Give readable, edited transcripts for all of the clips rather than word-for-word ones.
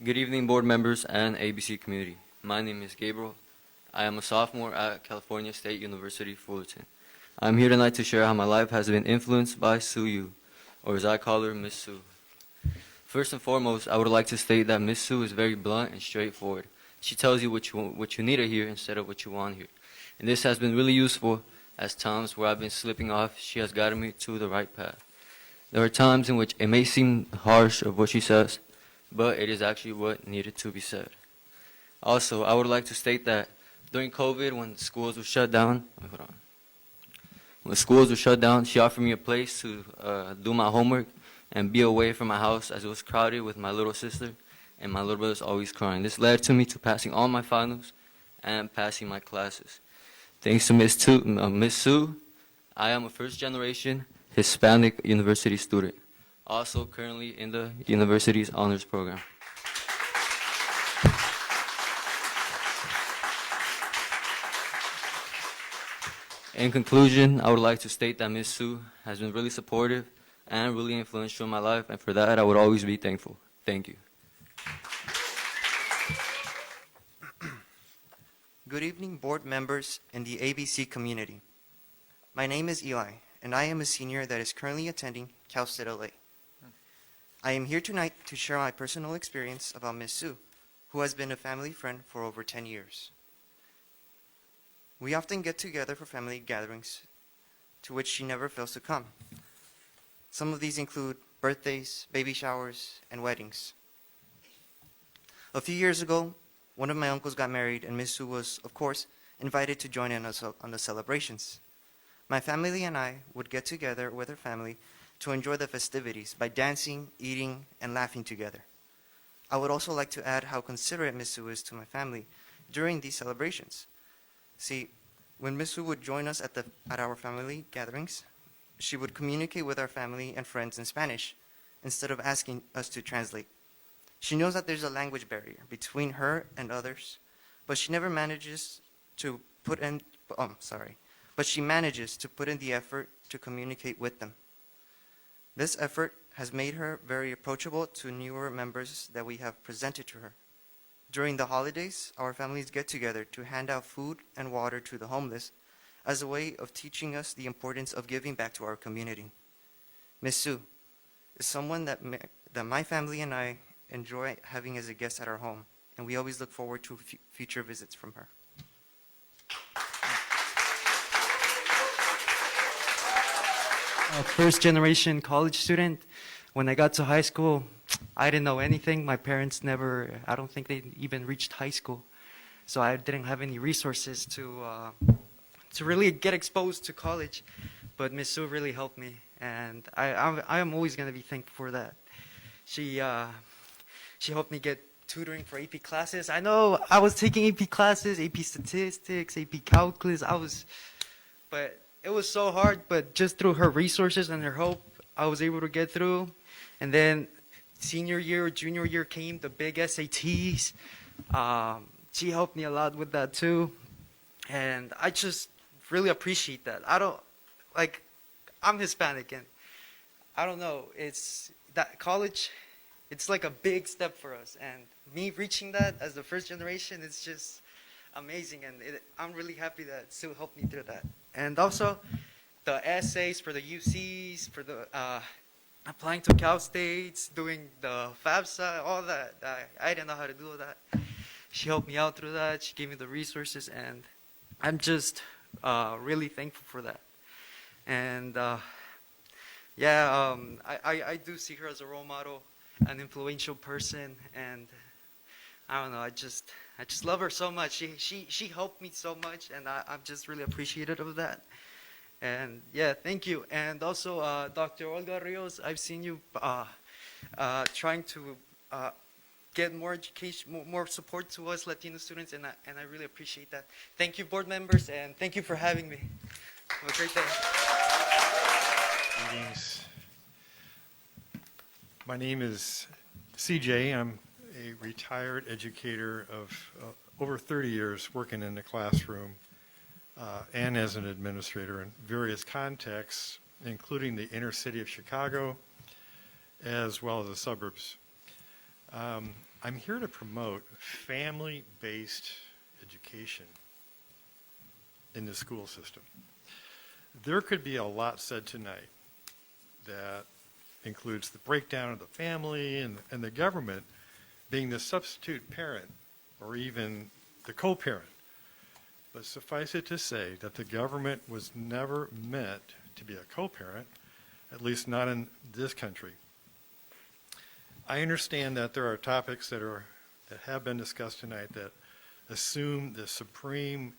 Good evening, board members and ABC community. My name is Gabriel. I am a sophomore at California State University, Fullerton. I'm here tonight to share how my life has been influenced by Sue Yu, or as I call her, Miss Sue. First and foremost, I would like to state that Miss Sue is very blunt and straightforward. She tells you what you need to hear instead of what you want to hear. And this has been really useful as times where I've been slipping off, she has guided me to the right path. There are times in which it may seem harsh of what she says, but it is actually what needed to be said. Also, I would like to state that during COVID, when schools were shut down, she offered me a place to do my homework and be away from my house as it was crowded with my little sister and my little brother's always crying. This led to me to passing all my finals and passing my classes. Thanks to Miss Sue, I am a first-generation Hispanic university student, also currently in the university's honors program. In conclusion, I would like to state that Miss Sue has been really supportive and really influential in my life, and for that I would always be thankful. Thank you. Good evening, board members and the ABC community. My name is Eli, and I am a senior that is currently attending Cal State LA. I am here tonight to share my personal experience about Miss Sue, who has been a family friend for over 10 years. We often get together for family gatherings, to which she never fails to come. Some of these include birthdays, baby showers, and weddings. A few years ago, one of my uncles got married, and Miss Sue was, of course, invited to join in on the celebrations. My family and I would get together with her family to enjoy the festivities by dancing, eating, and laughing together. I would also like to add how considerate Miss Sue is to my family during these celebrations. See, when Miss Sue would join us at our family gatherings, she would communicate with our family and friends in Spanish instead of asking us to translate. She knows that there's a language barrier between her and others, but she manages to put in the effort to communicate with them. This effort has made her very approachable to newer members that we have presented to her. During the holidays, our families get together to hand out food and water to the homeless as a way of teaching us the importance of giving back to our community. Miss Sue is someone that my family and I enjoy having as a guest at our home, and we always look forward to future visits from her. A first-generation college student. When I got to high school, I didn't know anything. My parents I don't think they even reached high school. So I didn't have any resources to really get exposed to college. But Miss Sue really helped me, and I am always going to be thankful for that. She helped me get tutoring for AP classes. I know I was taking AP classes, AP statistics, AP calculus. But it was so hard, but just through her resources and her help, I was able to get through. And then senior year, junior year came, the big SATs. She helped me a lot with that too. And I just really appreciate that. I'm Hispanic, and I don't know, it's that college, it's like a big step for us. And me reaching that as the first generation, it's just amazing. And I'm really happy that Sue helped me through that. And also, the essays for the UCs, for the applying to Cal States, doing the FAFSA, all that. I didn't know how to do all that. She helped me out through that. She gave me the resources, and I'm just really thankful for that. And I do see her as a role model, an influential person, and I don't know, I just love her so much. She helped me so much, and I'm just really appreciative of that. And yeah, thank you. And also, Dr. Olga Rios, I've seen you trying to get more education, more support to us Latino students, and I really appreciate that. Thank you, board members, and thank you for having me. Have a great day. Greetings. My name is CJ. I'm a retired educator of over 30 years working in the classroom and as an administrator in various contexts, including the inner city of Chicago, as well as the suburbs. I'm here to promote family-based education in the school system. There could be a lot said tonight that includes the breakdown of the family and the government being the substitute parent or even the co-parent. But suffice it to say that the government was never meant to be a co-parent, at least not in this country. I understand that there are topics that have been discussed tonight that assume the supreme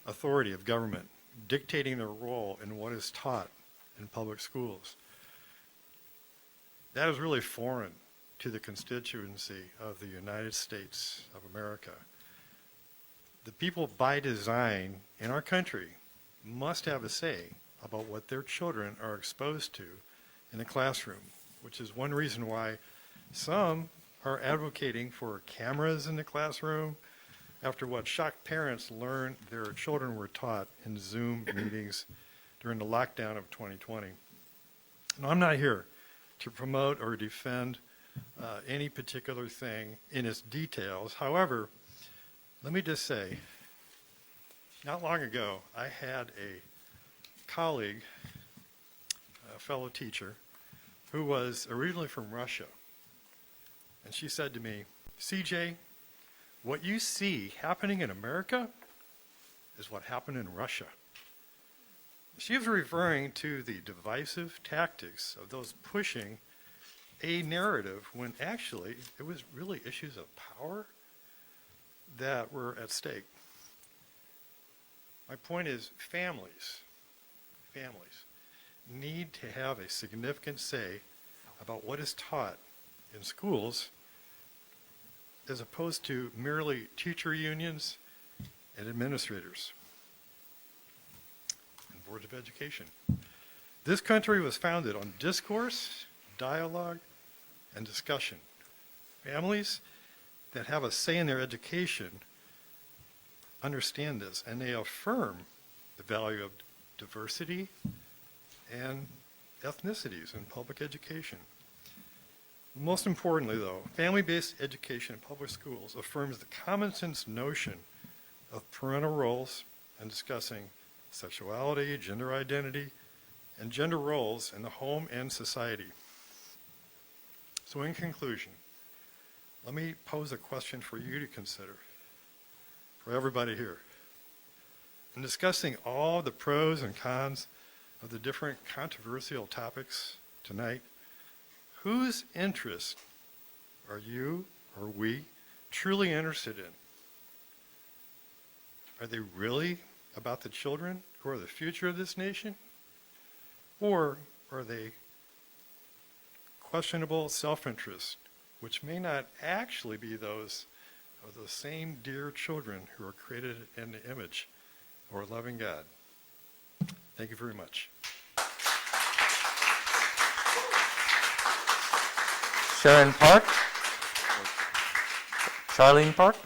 authority of government, dictating their role in what is taught in public schools. That is really foreign to the constituency of the United States of America. The people by design in our country must have a say about what their children are exposed to in the classroom, which is one reason why some are advocating for cameras in the classroom after what shocked parents learned their children were taught in Zoom meetings during the lockdown of 2020. Now, I'm not here to promote or defend any particular thing in its details. However, let me just say, not long ago, I had a colleague, a fellow teacher, who was originally from Russia. And she said to me, CJ, what you see happening in America is what happened in Russia. She was referring to the divisive tactics of those pushing a narrative when actually it was really issues of power that were at stake. My point is families need to have a significant say about what is taught in schools as opposed to merely teacher unions and administrators and boards of education. This country was founded on discourse, dialogue, and discussion. Families that have a say in their education understand this, and they affirm the value of diversity and ethnicities in public education. Most importantly, though, family-based education in public schools affirms the common sense notion of parental roles and discussing sexuality, gender identity, and gender roles in the home and society. So in conclusion, let me pose a question for you to consider, for everybody here. In discussing all the pros and cons of the different controversial topics tonight, whose interest are you or we truly interested in? Are they really about the children who are the future of this nation? Or are they questionable self-interest, which may not actually be those of the same dear children who are created in the image of our loving God? Thank you very much. Sharon Park. Charlene Park.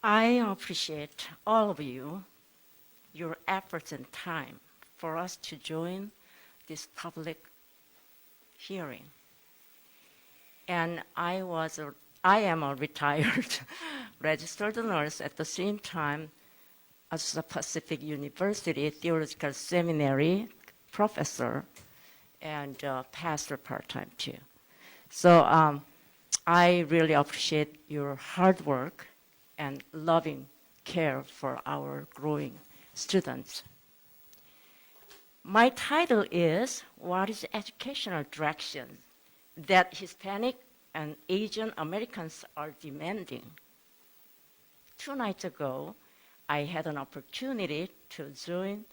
I appreciate all of you, your efforts and time for us to join this public hearing. And I am a retired registered nurse at the same time as the Pacific University Theological Seminary professor and pastor part-time too. So I really appreciate your hard work and loving care for our growing students. My title is, What is Educational Direction that Hispanic and Asian Americans are Demanding? 2 nights ago, I had an opportunity to join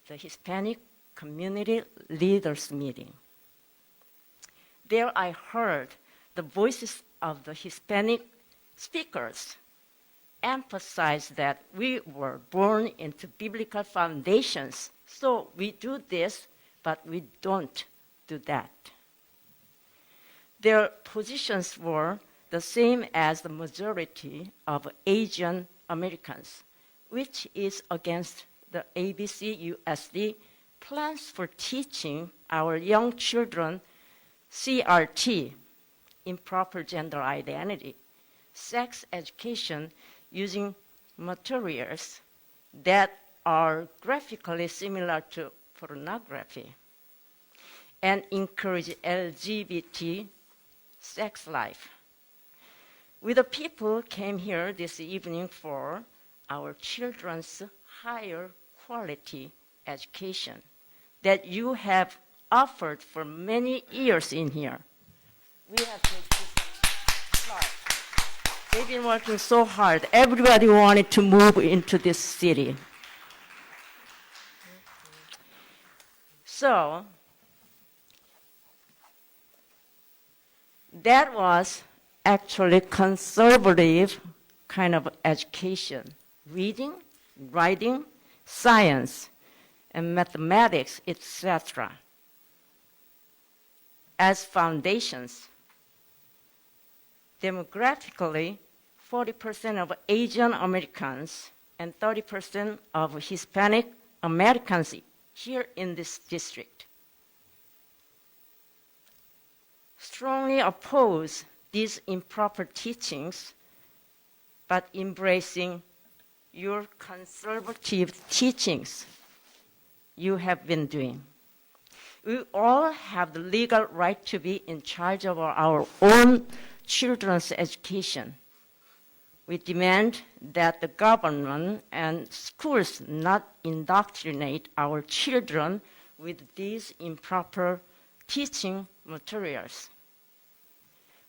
the Hispanic Community Leaders Meeting. There I heard the voices of the Hispanic speakers emphasize that we were born into biblical foundations, so we do this, but we don't do that. Their positions were the same as the majority of Asian Americans, which is against the ABC USD plans for teaching our young children CRT, improper gender identity, sex education using materials that are graphically similar to pornography, and encourage LGBT sex life. We the people came here this evening for our children's higher quality education that you have offered for many years in here. We have made this start. They've been working so hard. Everybody wanted to move into this city. So, that was actually conservative kind of education. Reading, writing, science, and mathematics, etc. as foundations. Demographically, 40% of Asian Americans and 30% of Hispanic Americans here in this district strongly oppose these improper teachings, but embracing your conservative teachings you have been doing. We all have the legal right to be in charge of our own children's education. We demand that the government and schools not indoctrinate our children with these improper teaching materials.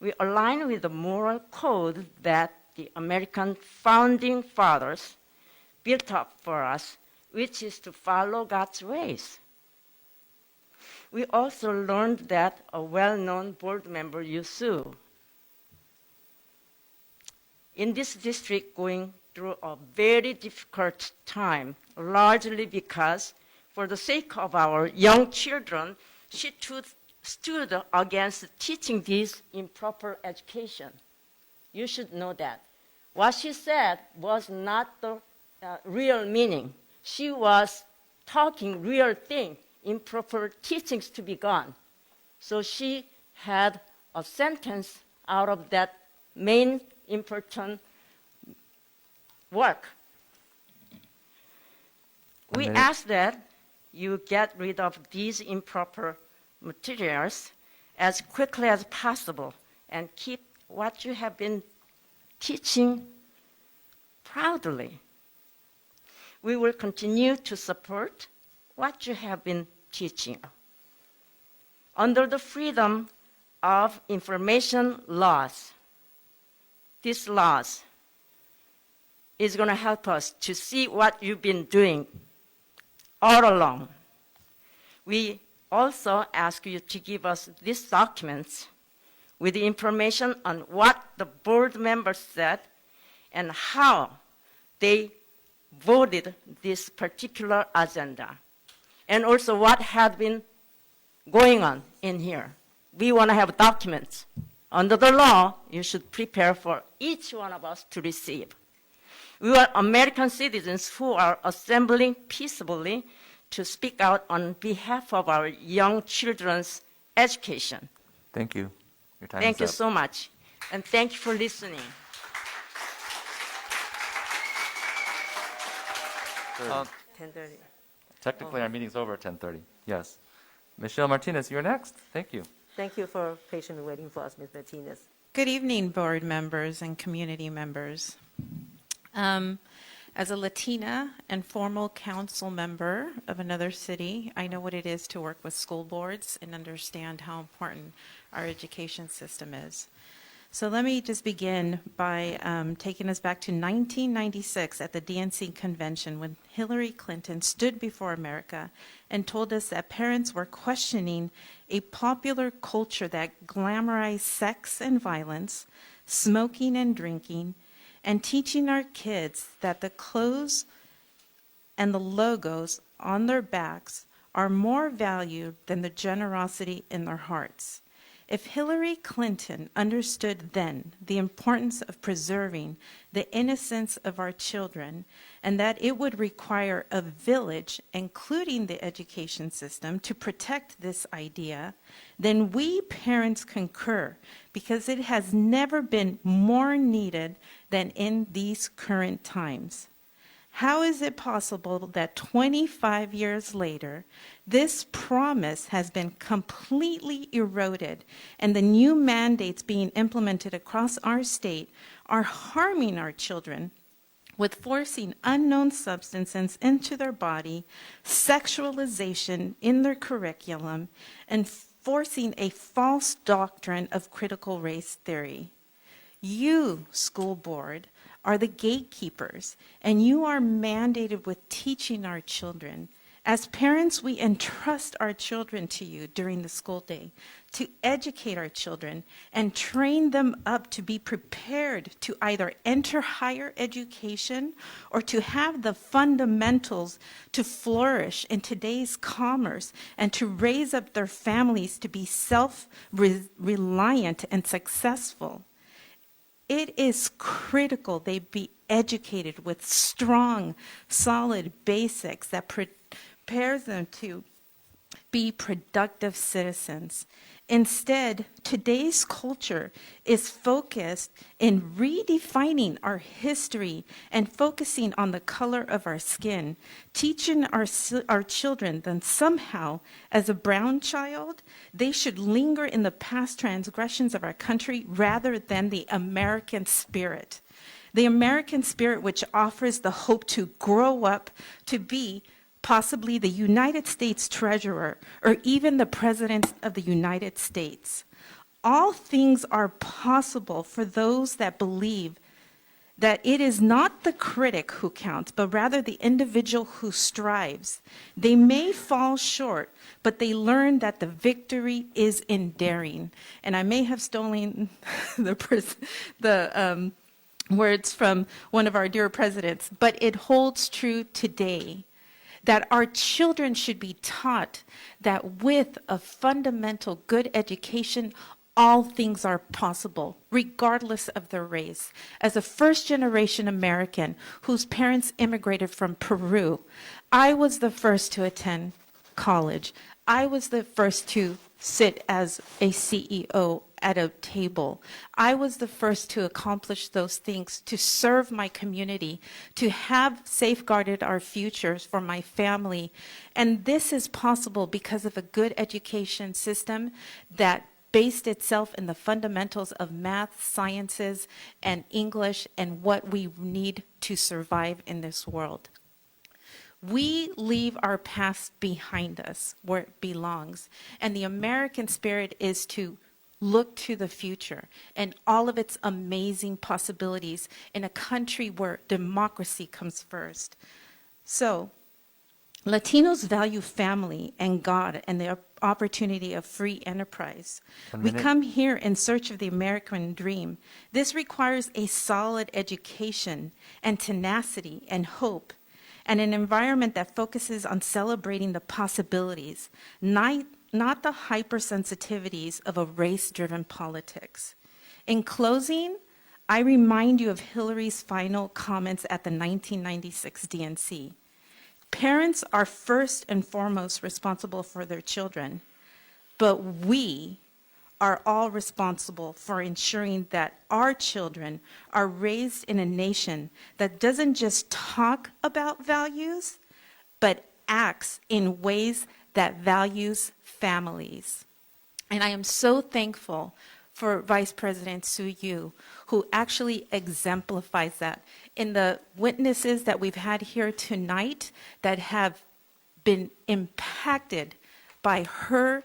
We align with the moral code that the American founding fathers built up for us, which is to follow God's ways. We also learned that a well-known board member, Yusu, in this district going through a very difficult time, largely because for the sake of our young children, she stood against teaching this improper education. You should know that. What she said was not the real meaning. She was talking real thing, improper teachings to be gone. So she had a sentence out of that main important work. We ask that you get rid of these improper materials as quickly as possible and keep what you have been teaching proudly. We will continue to support what you have been teaching. Under the Freedom of Information laws, these laws is going to help us to see what you've been doing all along. We also ask you to give us these documents with the information on what the board members said and how they voted this particular agenda, and also what had been going on in here. We want to have documents. Under the law, you should prepare for each one of us to receive. We are American citizens who are assembling peaceably to speak out on behalf of our young children's education. Thank you. Your time Thank is you up. so much, and thank you for listening. Um, 10:30. Technically, our meeting's over at 10:30. Yes. Michelle Martinez, you're next. Thank you. Thank you for patiently waiting for us, Ms. Martinez. Good evening, board members and community members. As a Latina and formal council member of another city, I know what it is to work with school boards and understand how important our education system is. So let me just begin by taking us back to 1996 at the DNC convention when Hillary Clinton stood before America and told us that parents were questioning a popular culture that glamorized sex and violence, smoking and drinking, and teaching our kids that the clothes and the logos on their backs are more valued than the generosity in their hearts. If Hillary Clinton understood then the importance of preserving the innocence of our children and that it would require a village, including the education system, to protect this idea, then we parents concur, because it has never been more needed than in these current times. How is it possible that 25 years later, this promise has been completely eroded and the new mandates being implemented across our state are harming our children with forcing unknown substances into their body, sexualization in their curriculum, and forcing a false doctrine of critical race theory? You, school board, are the gatekeepers, and you are mandated with teaching our children. As parents, we entrust our children to you during the school day to educate our children and train them up to be prepared to either enter higher education or to have the fundamentals to flourish in today's commerce and to raise up their families to be self-reliant and successful. It is critical they be educated with strong, solid basics that prepares them to be productive citizens. Instead, today's culture is focused in redefining our history and focusing on the color of our skin, teaching our children that somehow, as a brown child, they should linger in the past transgressions of our country rather than the American spirit. The American spirit, which offers the hope to grow up to be possibly the United States Treasurer, or even the President of the United States. All things are possible for those that believe that it is not the critic who counts, but rather the individual who strives. They may fall short, but they learn that the victory is in daring. And I may have stolen the words from one of our dear presidents, but it holds true today. That our children should be taught that with a fundamental good education, all things are possible, regardless of their race. As a first-generation American whose parents immigrated from Peru, I was the first to attend college. I was the first to sit as a CEO at a table. I was the first to accomplish those things, to serve my community, to have safeguarded our futures for my family. And this is possible because of a good education system that based itself in the fundamentals of math, sciences, and English, and what we need to survive in this world. We leave our past behind us where it belongs. And the American spirit is to look to the future and all of its amazing possibilities in a country where democracy comes first. So, Latinos value family and God and the opportunity of free enterprise. We come here in search of the American dream. This requires a solid education and tenacity and hope, and an environment that focuses on celebrating the possibilities, not the hypersensitivities of a race-driven politics. In closing, I remind you of Hillary's final comments at the 1996 DNC. Parents are first and foremost responsible for their children, but we are all responsible for ensuring that our children are raised in a nation that doesn't just talk about values, but acts in ways that values families. And I am so thankful for Vice President Su Yu, who actually exemplifies that in the witnesses that we've had here tonight that have been impacted by her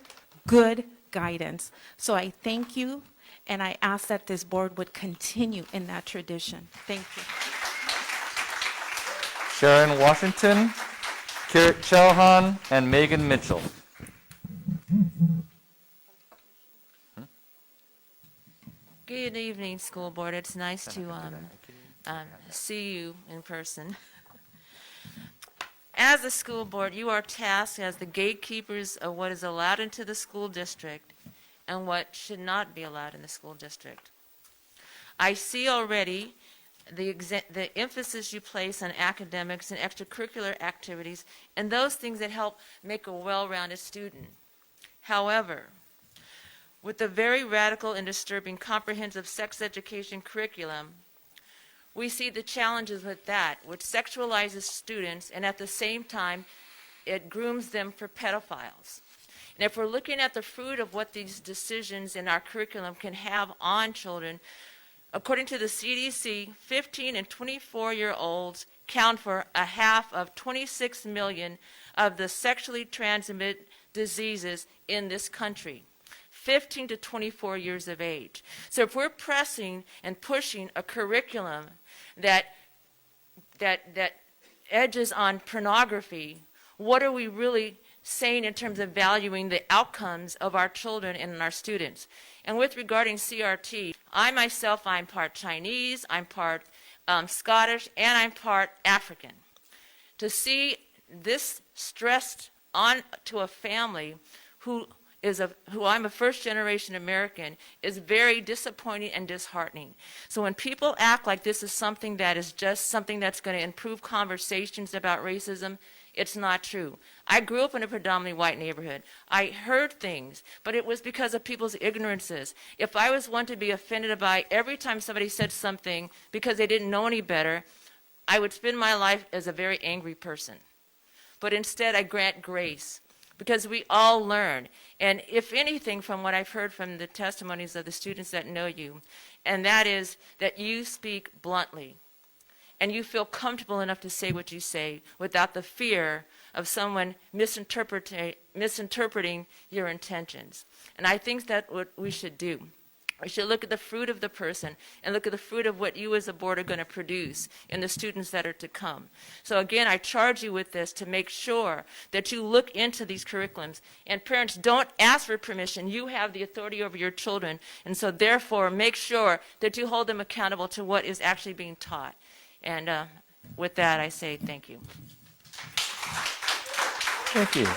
good guidance. So I thank you, and I ask that this board would continue in that tradition. Thank you. Sharon Washington, Kirit Chelhan, and Megan Mitchell. Good evening, school board. It's nice to see you in person. As a school board, you are tasked as the gatekeepers of what is allowed into the school district and what should not be allowed in the school district. I see already the emphasis you place on academics and extracurricular activities and those things that help make a well-rounded student. However, with the very radical and disturbing comprehensive sex education curriculum, we see the challenges with that, which sexualizes students and at the same time it grooms them for pedophiles. And if we're looking at the fruit of what these decisions in our curriculum can have on children, according to the CDC, 15 and 24-year-olds count for a half of 26 million of the sexually transmitted diseases in this country. 15 to 24 years of age. So if we're pressing and pushing a curriculum that edges on pornography, what are we really saying in terms of valuing the outcomes of our children and our students? And with regarding CRT, I'm part Chinese, I'm part Scottish, and I'm part African. To see this stressed on to a family who I'm a first-generation American is very disappointing and disheartening. So when people act like this is something that is just something that's going to improve conversations about racism, it's not true. I grew up in a predominantly white neighborhood. I heard things, but it was because of people's ignorances. If I was one to be offended by every time somebody said something because they didn't know any better, I would spend my life as a very angry person. But instead, I grant grace, because we all learn. And if anything, from what I've heard from the testimonies of the students that know you, and that is that you speak bluntly, and you feel comfortable enough to say what you say without the fear of someone misinterpreting your intentions. And I think that's what we should do. We should look at the fruit of the person and look at the fruit of what you as a board are going to produce in the students that are to come. So again, I charge you with this to make sure that you look into these curriculums. And parents, don't ask for permission. You have the authority over your children. And so therefore, make sure that you hold them accountable to what is actually being taught. And with that, I say thank you. Thank you.